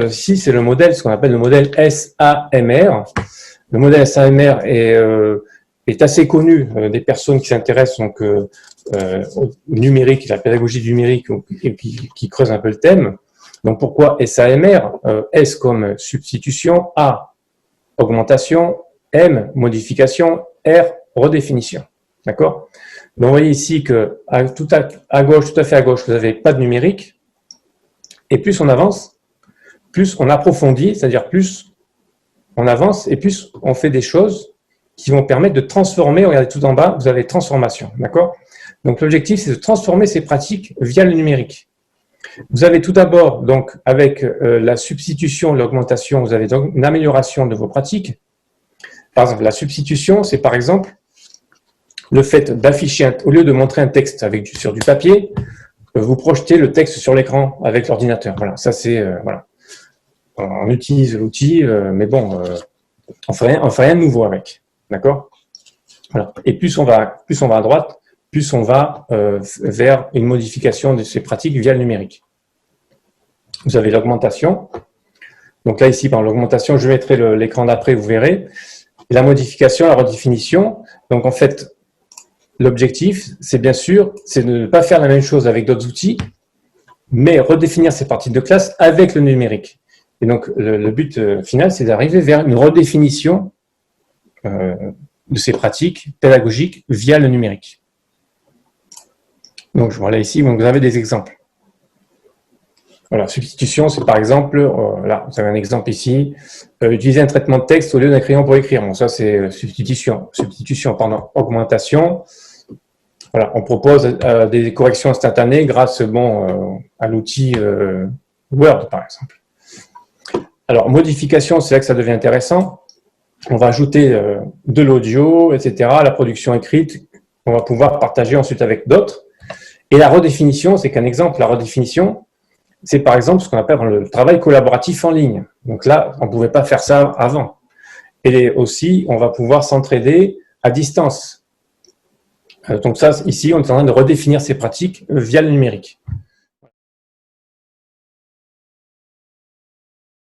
ici, c'est le modèle, ce qu'on appelle le modèle SAMR. Le modèle SAMR est assez connu des personnes qui s'intéressent donc au numérique, la pédagogie du numérique, et qui creusent un peu le thème. Donc pourquoi SAMR? S comme substitution, A augmentation, M modification, R redéfinition. D'accord? Donc vous voyez ici que tout à gauche, tout à fait à gauche, vous n'avez pas de numérique. Et plus on avance, plus on approfondit, c'est-à-dire plus on avance et plus on fait des choses qui vont permettre de transformer. Regardez tout en bas, vous avez transformation. D'accord? Donc l'objectif, c'est de transformer ces pratiques via le numérique. Vous avez tout d'abord, donc, avec la substitution, l'augmentation, vous avez donc une amélioration de vos pratiques. Par exemple, la substitution, c'est par exemple le fait d'afficher, au lieu de montrer un texte sur du papier, vous projetez le texte sur l'écran avec l'ordinateur. Voilà, ça c'est voilà. On utilise l'outil, mais bon, on fait rien de nouveau avec, d'accord? Voilà. Et plus on va à droite, plus on va vers une modification de ces pratiques via le numérique. Vous avez l'augmentation. Donc là, ici, par l'augmentation, je mettrai l'écran d'après, vous verrez. Et la modification, la redéfinition. Donc en fait, l'objectif, c'est bien sûr, c'est de ne pas faire la même chose avec d'autres outils, mais redéfinir ces parties de classe avec le numérique. Et donc, le but final, c'est d'arriver vers une redéfinition de ces pratiques pédagogiques via le numérique. Donc, voilà ici, donc vous avez des exemples. Voilà, substitution, c'est par exemple, là, vous avez un exemple ici, utiliser un traitement de texte au lieu d'un crayon pour écrire. Bon, ça, c'est substitution, pardon, augmentation. Voilà, on propose des corrections instantanées grâce, bon, à l'outil Word, par exemple. Alors, modification, c'est là que ça devient intéressant. On va ajouter de l'audio, etc., la production écrite, on va pouvoir partager ensuite avec d'autres. Et la redéfinition, c'est qu'un exemple, la redéfinition, c'est par exemple ce qu'on appelle le travail collaboratif en ligne. Donc là, on ne pouvait pas faire ça avant. Et aussi, on va pouvoir s'entraider à distance. Donc ça, ici, on est en train de redéfinir ces pratiques via le numérique.